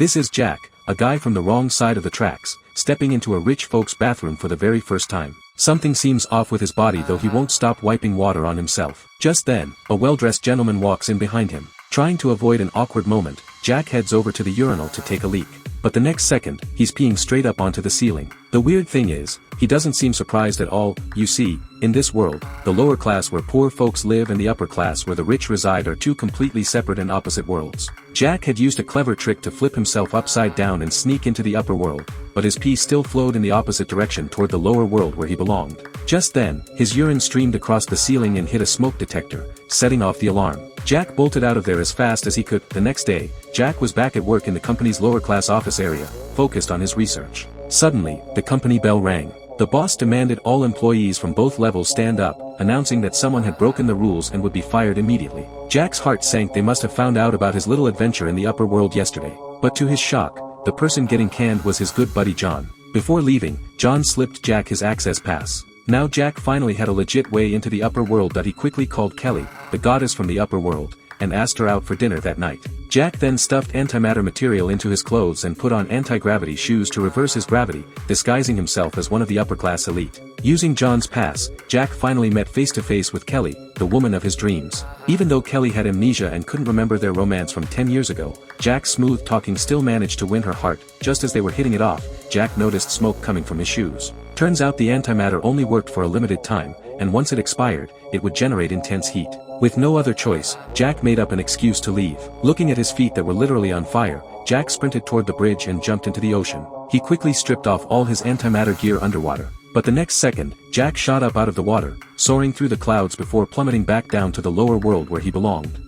This is Jack, a guy from the wrong side of the tracks, stepping into a rich folks' bathroom for the very first time. Something seems off with his body, though he won't stop wiping water on himself. Just then, a well-dressed gentleman walks in behind him. Trying to avoid an awkward moment, Jack heads over to the urinal to take a leak. But the next second, he's peeing straight up onto the ceiling. The weird thing is, he doesn't seem surprised at all. You see, in this world, the lower class where poor folks live and the upper class where the rich reside are two completely separate and opposite worlds. Jack had used a clever trick to flip himself upside down and sneak into the upper world, but his pee still flowed in the opposite direction toward the lower world where he belonged. Just then, his urine streamed across the ceiling and hit a smoke detector, setting off the alarm. Jack bolted out of there as fast as he could. The next day, Jack was back at work in the company's lower-class office area, focused on his research. Suddenly, the company bell rang. The boss demanded all employees from both levels stand up, announcing that someone had broken the rules and would be fired immediately. Jack's heart sank. They must have found out about his little adventure in the upper world yesterday. But to his shock, the person getting canned was his good buddy John. Before leaving, John slipped Jack his access pass. Now Jack finally had a legit way into the upper world. That he quickly called Kelly, the goddess from the upper world, and asked her out for dinner that night. Jack then stuffed antimatter material into his clothes and put on anti-gravity shoes to reverse his gravity, disguising himself as one of the upper-class elite. Using John's pass, Jack finally met face-to-face with Kelly, the woman of his dreams. Even though Kelly had amnesia and couldn't remember their romance from 10 years ago, Jack's smooth talking still managed to win her heart. Just as they were hitting it off, Jack noticed smoke coming from his shoes. Turns out the antimatter only worked for a limited time, and once it expired, it would generate intense heat. With no other choice, Jack made up an excuse to leave. Looking at his feet that were literally on fire, Jack sprinted toward the bridge and jumped into the ocean. He quickly stripped off all his antimatter gear underwater. But the next second, Jack shot up out of the water, soaring through the clouds before plummeting back down to the lower world where he belonged.